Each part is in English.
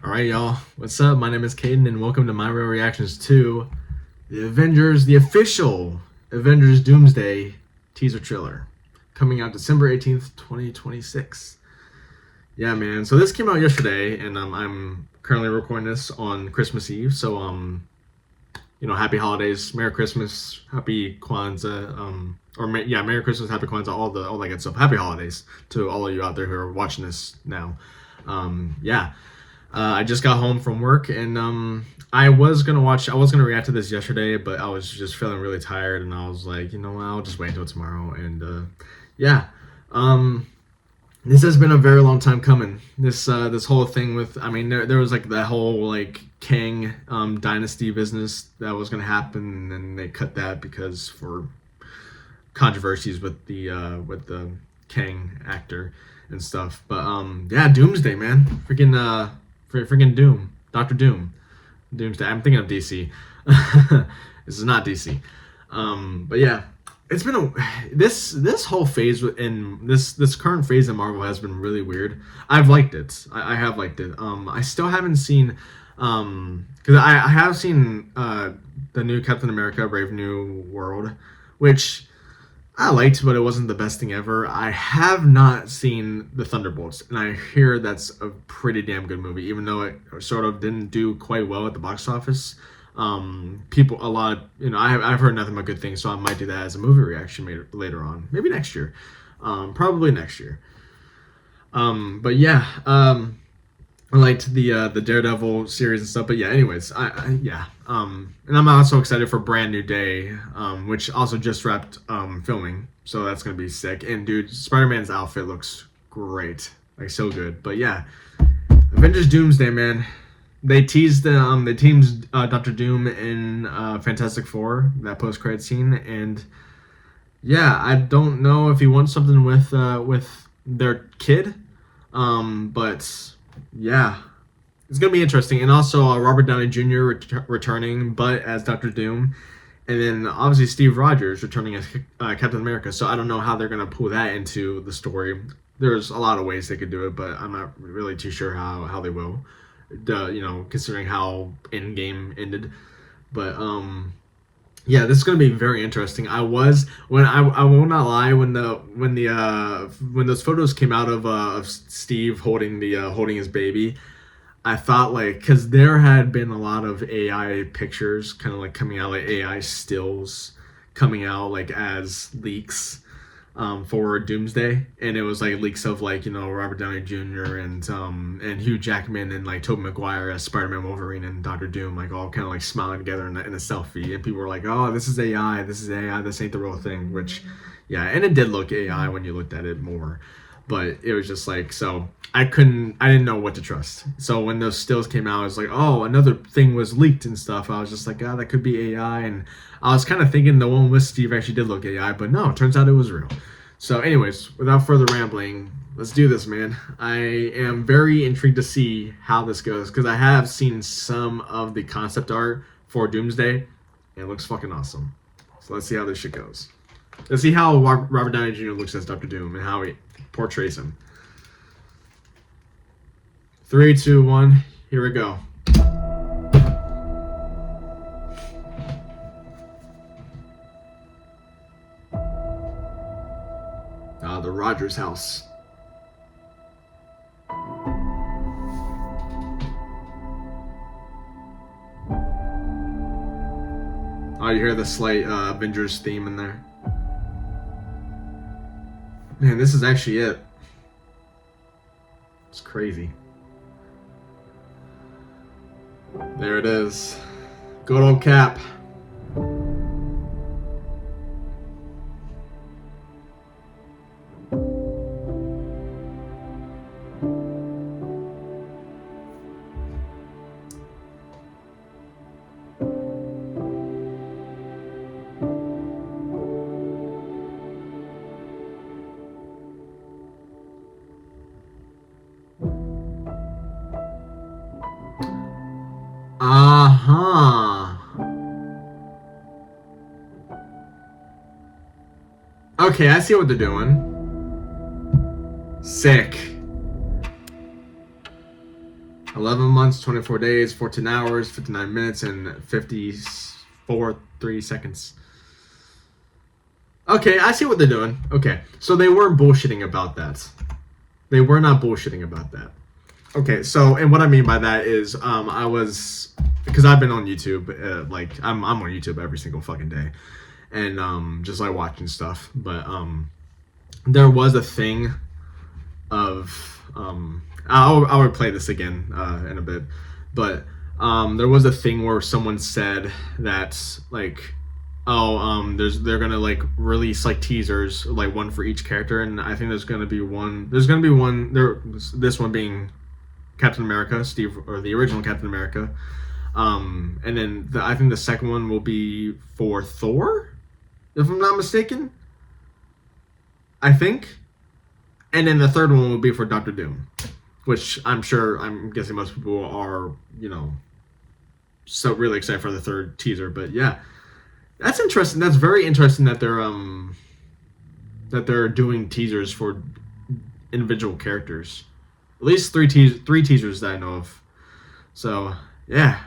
Alright, y'all. What's up? My name is Caden, and welcome to my real reactions to the Avengers, the official Avengers Doomsday teaser trailer, coming out December 18th, 2026. Yeah, man. So this came out yesterday, and I'm currently recording this on Christmas Eve. So, happy holidays, Merry Christmas, Happy Kwanzaa, Merry Christmas, Happy Kwanzaa, all that good stuff. Happy holidays to all of you out there who are watching this now. I just got home from work, and I was gonna react to this yesterday, but I was just feeling really tired, and I was like, you know what, I'll just wait until tomorrow. And this has been a very long time coming. This whole thing with, there was like that whole like Kang dynasty business that was gonna happen, and then they cut that because for controversies with the Kang actor and stuff. But Doomsday, man, freaking Doom, Doctor Doom, Doomsday. I'm thinking of DC. This is not DC. But yeah, it's been this whole phase in this current phase in Marvel has been really weird. I've liked it. I have liked it. I still haven't seen because I have seen the new Captain America: Brave New World, which I liked, but it wasn't the best thing ever. I have not seen the Thunderbolts, and I hear that's a pretty damn good movie, even though it sort of didn't do quite well at the box office. I've heard nothing but good things, so I might do that as a movie reaction later on, maybe next year, probably next year. I liked the Daredevil series and stuff. But yeah, anyways, and I'm also excited for Brand New Day, which also just wrapped filming, so that's gonna be sick. And dude, Spider-Man's outfit looks great, like so good. But yeah, Avengers Doomsday, man. They teased Doctor Doom in Fantastic Four, that post-credit scene, and yeah, I don't know if he wants something with their kid, but yeah, it's gonna be interesting. And also Robert Downey Jr. returning, but as Doctor Doom, and then obviously Steve Rogers returning as Captain America. So I don't know how they're gonna pull that into the story. There's a lot of ways they could do it, but I'm not really too sure how they will. Considering how Endgame ended, but this is gonna be very interesting. I will not lie, when those photos came out of Steve holding his baby, I thought, like, because there had been a lot of AI pictures kind of like coming out, like AI stills coming out like as leaks for Doomsday, and it was like leaks of like Robert Downey Jr. and Hugh Jackman and like Tobey Maguire as Spider-Man, Wolverine, and Doctor Doom, like all kind of like smiling together in a selfie, and people were like, "Oh, this is AI, this ain't the real thing." Which, yeah, and it did look AI when you looked at it more, but it was just like, so I didn't know what to trust. So when those stills came out, I was like, oh, another thing was leaked and stuff. I was just like, that could be AI, and I was kind of thinking the one with Steve actually did look AI, but no, it turns out it was real. So anyways, without further rambling, let's do this, man. I am very intrigued to see how this goes, because I have seen some of the concept art for Doomsday, and it looks fucking awesome. So let's see how this shit goes. Let's see how Robert Downey Jr. looks as Doctor Doom and how he portrays him. 3, 2, 1, here we go. The Rogers house. Oh, you hear the slight Avengers theme in there. Man, this is actually it. It's crazy. There it is. Good old Cap. Uh-huh. Okay, I see what they're doing. Sick. 11 months, 24 days, 14 hours, 59 minutes, and 54.3 seconds. Okay, I see what they're doing. Okay, so they weren't bullshitting about that. They were not bullshitting about that. Okay, so, and what I mean by that is, I was, because I've been on YouTube, like, I'm on YouTube every single fucking day, and, just, like, watching stuff, but, there was a thing of, I'll replay this again, in a bit, but, there was a thing where someone said that, like, oh, they're gonna like release like teasers, like one for each character, and I think there's gonna be one there. This one being Captain America, Steve, or the original Captain America, and then I think the second one will be for Thor, if I'm not mistaken. I think, and then the third one will be for Doctor Doom, which I'm guessing most people are, so really excited for the third teaser. But yeah. That's interesting. That's very interesting that they're doing teasers for individual characters. At least three teasers that I know of. So yeah.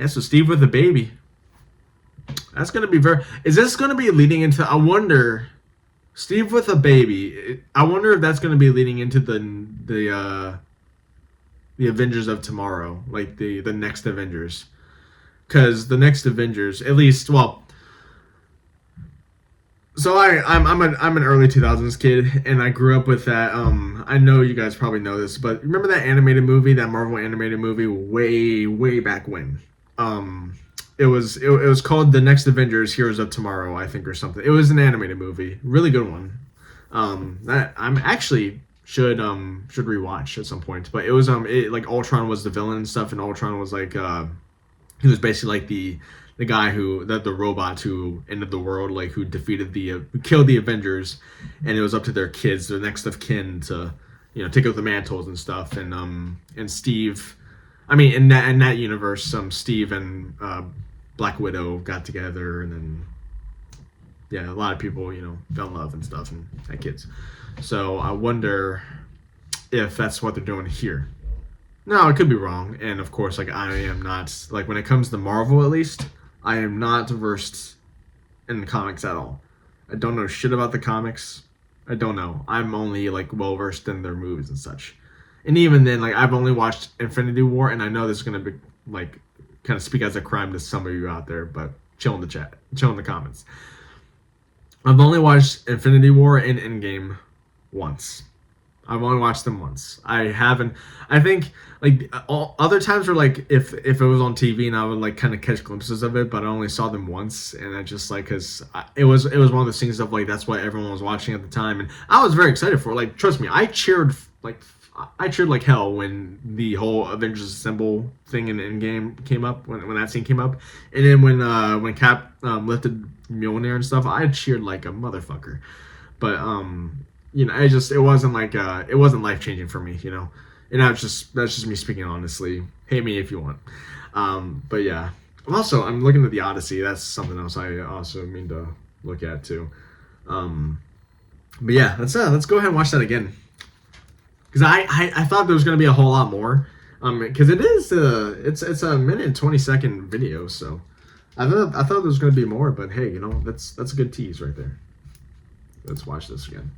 So Steve with a baby. That's gonna be very. Is this gonna be leading into? I wonder. Steve with a baby. I wonder if that's gonna be leading into the Avengers of tomorrow, like the next Avengers. Because the next Avengers, at least, well, so I'm an early 2000s kid, and I grew up with that. I know you guys probably know this, but remember that animated movie, that Marvel animated movie, way back when. It was called The Next Avengers: Heroes of Tomorrow, I think, or something. It was an animated movie, really good one. That I'm actually should rewatch at some point. But it was like Ultron was the villain and stuff, and Ultron was like he was basically like the guy the robot who ended the world, like who defeated who killed the Avengers, and it was up to their kids, the next of kin, to take up the mantles and stuff. And Steve, I mean, in that universe, Steve and Black Widow got together, and then a lot of people fell in love and stuff and had kids. So I wonder if that's what they're doing here. No, it could be wrong, and of course, like, I am not, like, when it comes to Marvel, at least, I am not versed in the comics at all. I don't know shit about the comics. I don't know. I'm only, like, well versed in their movies and such. And even then, like, I've only watched Infinity War, and I know this is gonna be, like, kind of speak as a crime to some of you out there, but chill in the chat, chill in the comments. I've only watched Infinity War and Endgame once. I've only watched them once. I haven't. I think like all other times were like if it was on TV and I would like kind of catch glimpses of it, but I only saw them once, and I just like because it was one of those things of like that's what everyone was watching at the time, and I was very excited for it. Like, trust me, I cheered like hell when the whole Avengers Assemble thing in Endgame came up, when that scene came up, and then when Cap lifted Mjolnir and stuff, I cheered like a motherfucker. But it wasn't like it wasn't life changing for me, and that's just me speaking honestly. Hate me if you want. But yeah, I'm looking at the Odyssey. That's something else I also mean to look at too. But yeah, let's go ahead and watch that again, because I thought there was gonna be a whole lot more, because it's a 1:20 video, so I thought there was gonna be more, but hey, that's a good tease right there. Let's watch this again.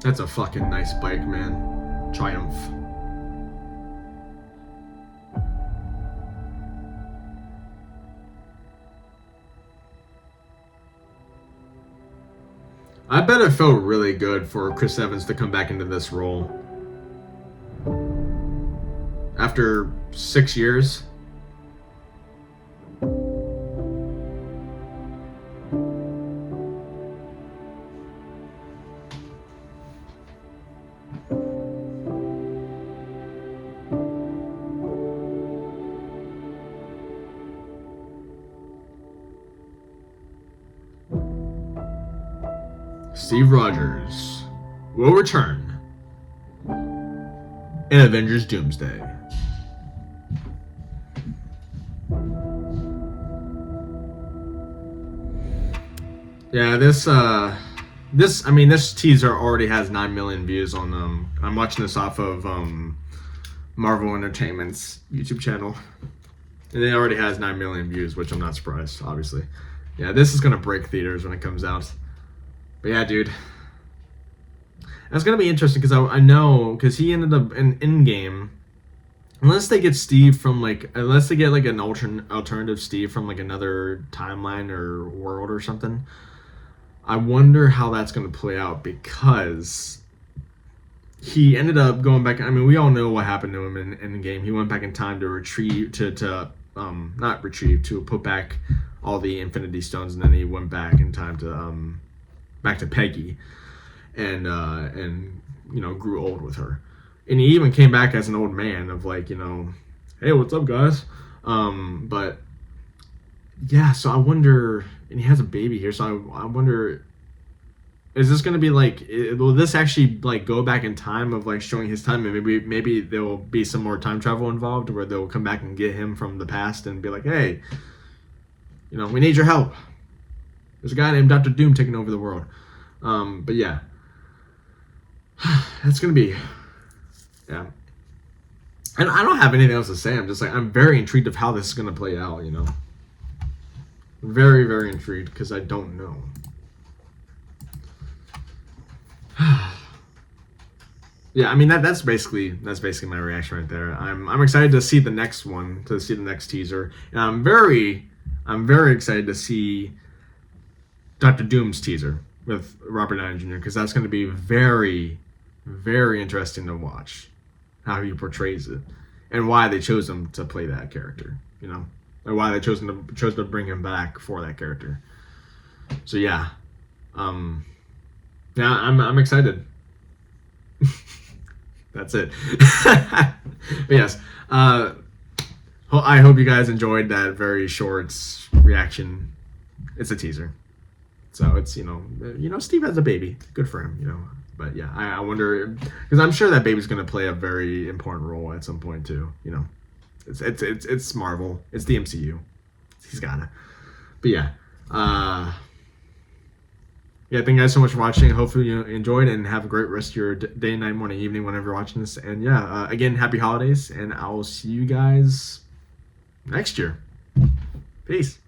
That's a fucking nice bike, man. Triumph. I bet it felt really good for Chris Evans to come back into this role. After 6 years. Steve Rogers will return. in Avengers Doomsday. Yeah, this teaser already has 9 million views on I'm watching this off of Marvel Entertainment's YouTube channel. And it already has 9 million views, which I'm not surprised, obviously. Yeah, this is gonna break theaters when it comes out. But yeah, dude. That's gonna be interesting because I know because he ended up in Endgame. Unless they get Steve from unless they get like an alternative Steve from like another timeline or world or something. I wonder how that's gonna play out because he ended up going back. I mean, we all know what happened to him in Endgame. He went back in time to retrieve not retrieve to put back all the Infinity Stones, and then he went back in time to back to Peggy, and grew old with her, and he even came back as an old man of hey, what's up, guys? But yeah, so I wonder, and he has a baby here, so I wonder. Is this going to be will this actually go back in time of showing his time, and maybe there will be some more time travel involved where they'll come back and get him from the past and be like, hey, we need your help. There's a guy named Dr. Doom taking over the world. But yeah, that's going to be, yeah. And I don't have anything else to say. I'm just I'm very intrigued of how this is going to play out, Very, very intrigued because I don't know. Yeah, I mean that's basically my reaction right there. I'm excited to see the next one, to see the next teaser, and I'm very excited to see Dr. Doom's teaser with Robert Downey Jr. because that's going to be very, very interesting to watch how he portrays it and why they chose him to play that character, and why they chose to bring him back for that character. So yeah, yeah, I'm excited. That's it. But yes, I hope you guys enjoyed that very short reaction. It's a teaser, so it's Steve has a baby. Good for him, But yeah, I wonder because I'm sure that baby's gonna play a very important role at some point too. It's Marvel. It's the MCU. He's gotta. But yeah. Yeah, thank you guys so much for watching. Hopefully you enjoyed and have a great rest of your day, night, morning, evening, whenever you're watching this. And yeah, again, happy holidays, and I'll see you guys next year. Peace.